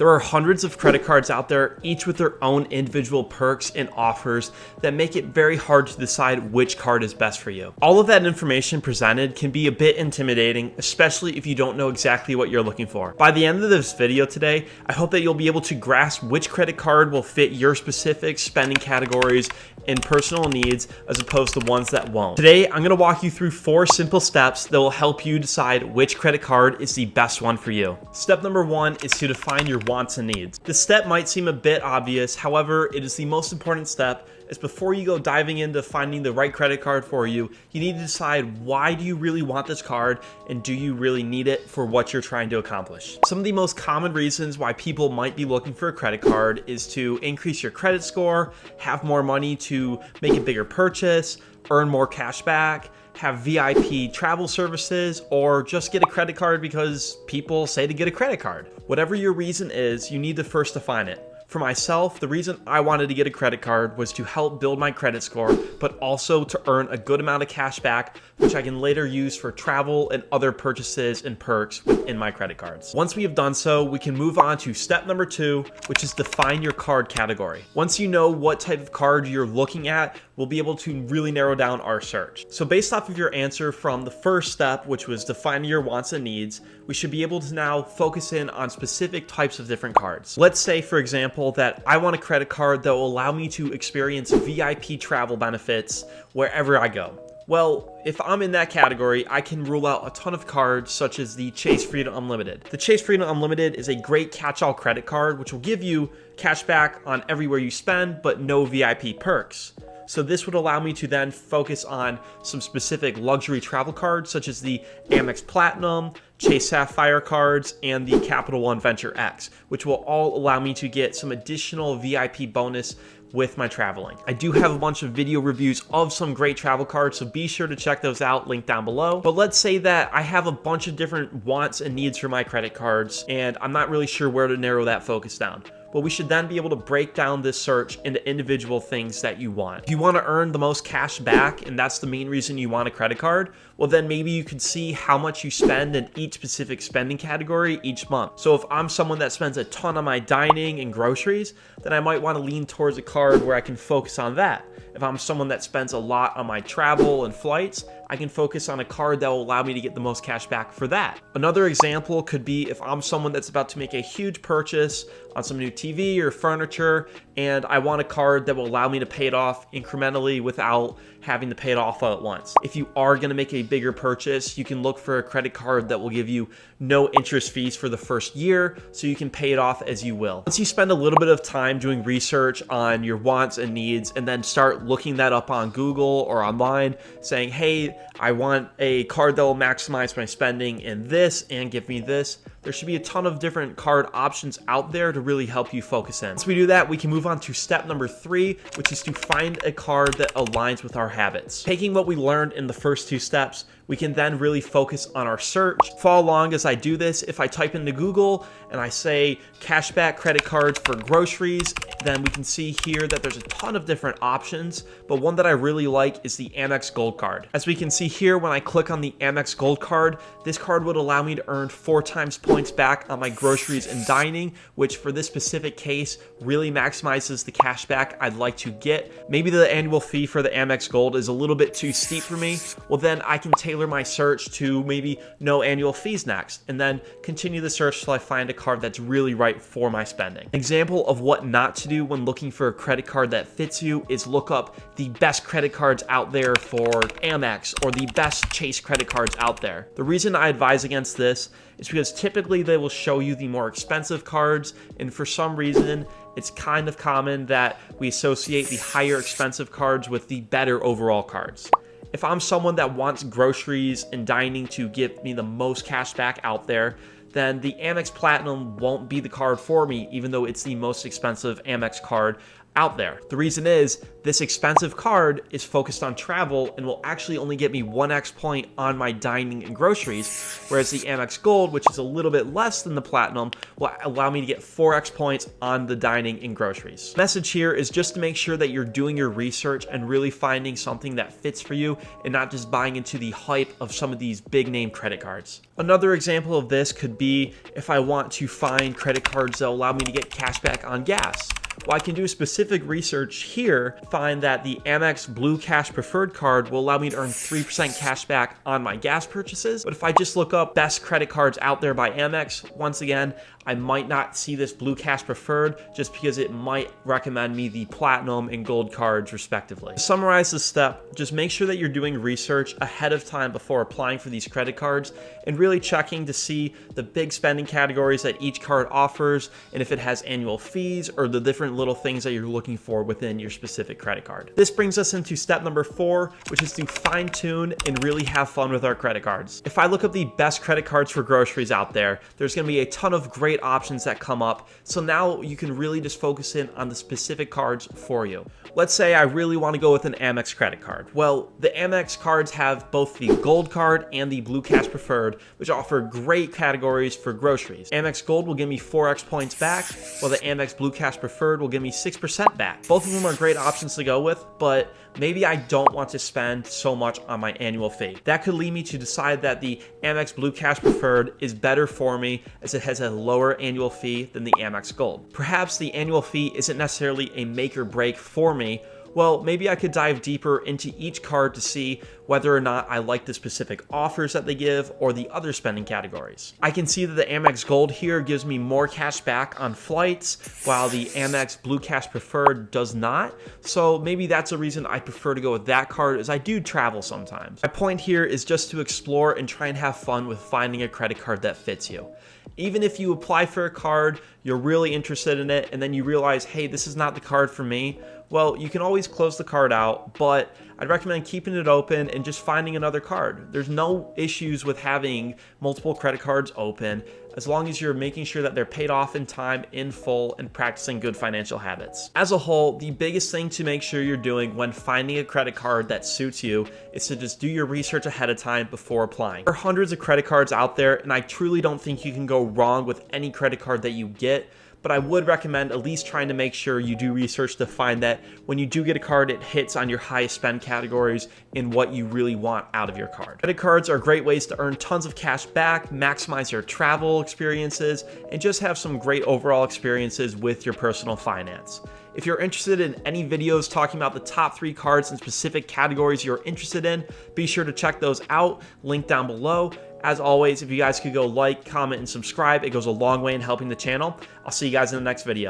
There are hundreds of credit cards out there, each with their own individual perks and offers that make it very hard to decide which card is best for you. All of that information presented can be a bit intimidating, especially if you don't know exactly what you're looking for. By the end of this video today, I hope that you'll be able to grasp which credit card will fit your specific spending categories and personal needs as opposed to ones that won't. Today, I'm gonna walk you through 4 simple steps that will help you decide which credit card is the best one for you. Step number 1 is to define your wants and needs. This step might seem a bit obvious, however, it is the most important step, as before you go diving into finding the right credit card for you, you need to decide why do you really want this card and do you really need it for what you're trying to accomplish. Some of the most common reasons why people might be looking for a credit card is to increase your credit score, have more money to make a bigger purchase, earn more cash back, have VIP travel services, or just get a credit card because people say to get a credit card. Whatever your reason is, you need to first define it. For myself, the reason I wanted to get a credit card was to help build my credit score, but also to earn a good amount of cash back, which I can later use for travel and other purchases and perks within my credit cards. Once we have done so, we can move on to step number 2, which is define your card category. Once you know what type of card you're looking at, we'll be able to really narrow down our search. So based off of your answer from the first step, which was defining your wants and needs, we should be able to now focus in on specific types of different cards. Let's say, for example, that I want a credit card that will allow me to experience VIP travel benefits wherever I go. Well, if I'm in that category, I can rule out a ton of cards such as the Chase Freedom Unlimited. The Chase Freedom Unlimited is a great catch-all credit card which will give you cash back on everywhere you spend, but no VIP perks. So this would allow me to then focus on some specific luxury travel cards such as the Amex Platinum, Chase Sapphire cards, and the Capital One Venture X, which will all allow me to get some additional VIP bonus with my traveling. I do have a bunch of video reviews of some great travel cards, so be sure to check those out, link down below. But let's say that I have a bunch of different wants and needs for my credit cards, and I'm not really sure where to narrow that focus down. Well, we should then be able to break down this search into individual things that you want. If you want to earn the most cash back, and that's the main reason you want a credit card, well then maybe you could see how much you spend in each specific spending category each month. So if I'm someone that spends a ton on my dining and groceries, then I might want to lean towards a card where I can focus on that. If I'm someone that spends a lot on my travel and flights, I can focus on a card that will allow me to get the most cash back for that. Another example could be if I'm someone that's about to make a huge purchase on some new TV or furniture, and I want a card that will allow me to pay it off incrementally without having to pay it off all at once. If you are going to make a bigger purchase, you can look for a credit card that will give you no interest fees for the first year, so you can pay it off as you will. Once you spend a little bit of time doing research on your wants and needs, and then start looking that up on Google or online, saying, hey, I want a card that will maximize my spending in this and give me this, there should be a ton of different card options out there to really help you focus in. Once we do that, we can move on to step number 3, which is to find a card that aligns with our habits. Taking what we learned in the first 2 steps, we can then really focus on our search. Follow along as I do this. If I type into Google and I say cashback credit cards for groceries, then we can see here that there's a ton of different options, but one that I really like is the Amex Gold Card. As we can see here, when I click on the Amex Gold Card, this card would allow me to earn 4 times points back on my groceries and dining, which for this specific case really maximizes the cash back I'd like to get. Maybe the annual fee for the Amex Gold is a little bit too steep for me. Well, then I can tailor my search to maybe no annual fees next, and then continue the search till I find a card that's really right for my spending. An example of what not to do when looking for a credit card that fits you is look up the best credit cards out there for Amex or the best Chase credit cards out there. The reason I advise against this is because typically they will show you the more expensive cards, and for some reason it's kind of common that we associate the higher expensive cards with the better overall cards. If I'm someone that wants groceries and dining to give me the most cash back out there, then the Amex Platinum won't be the card for me, even though it's the most expensive Amex card out there. The reason is this expensive card is focused on travel and will actually only get me 1x point on my dining and groceries, whereas the Amex Gold, which is a little bit less than the Platinum, will allow me to get 4x points on the dining and groceries. The message here is just to make sure that you're doing your research and really finding something that fits for you and not just buying into the hype of some of these big name credit cards. Another example of this could be if I want to find credit cards that allow me to get cash back on gas. Well, I can do specific research here, find that the Amex Blue Cash Preferred card will allow me to earn 3% cash back on my gas purchases. But if I just look up best credit cards out there by Amex, once again, I might not see this Blue Cash Preferred just because it might recommend me the Platinum and Gold cards respectively. To summarize this step, just make sure that you're doing research ahead of time before applying for these credit cards and really checking to see the big spending categories that each card offers and if it has annual fees or the different little things that you're looking for within your specific credit card. This brings us into step number 4, which is to fine tune and really have fun with our credit cards. If I look up the best credit cards for groceries out there, there's going to be a ton of great options that come up. So now you can really just focus in on the specific cards for you. Let's say I really want to go with an Amex credit card. Well, the Amex cards have both the Gold card and the Blue Cash Preferred, which offer great categories for groceries. Amex Gold will give me 4x points back, while the Amex Blue Cash Preferred will give me 6% back. Both of them are great options to go with, but maybe I don't want to spend so much on my annual fee. That could lead me to decide that the Amex Blue Cash Preferred is better for me as it has a lower annual fee than the Amex Gold. Perhaps the annual fee isn't necessarily a make or break for me. Well, maybe I could dive deeper into each card to see whether or not I like the specific offers that they give or the other spending categories. I can see that the Amex Gold here gives me more cash back on flights, while the Amex Blue Cash Preferred does not. So maybe that's a reason I prefer to go with that card, as I do travel sometimes. My point here is just to explore and try and have fun with finding a credit card that fits you. Even if you apply for a card, you're really interested in it, and then you realize, hey, this is not the card for me, well, you can always close the card out, but I'd recommend keeping it open and just finding another card. There's no issues with having multiple credit cards open, as long as you're making sure that they're paid off in time, in full, and practicing good financial habits. As a whole, the biggest thing to make sure you're doing when finding a credit card that suits you is to just do your research ahead of time before applying. There are hundreds of credit cards out there, and I truly don't think you can go wrong with any credit card that you get. But I would recommend at least trying to make sure you do research to find that when you do get a card, it hits on your highest spend categories and what you really want out of your card. Credit cards are great ways to earn tons of cash back, maximize your travel experiences, and just have some great overall experiences with your personal finance. If you're interested in any videos talking about the top 3 cards in specific categories you're interested in, be sure to check those out, link down below. As always, if you guys could go like, comment, and subscribe, it goes a long way in helping the channel. I'll see you guys in the next video.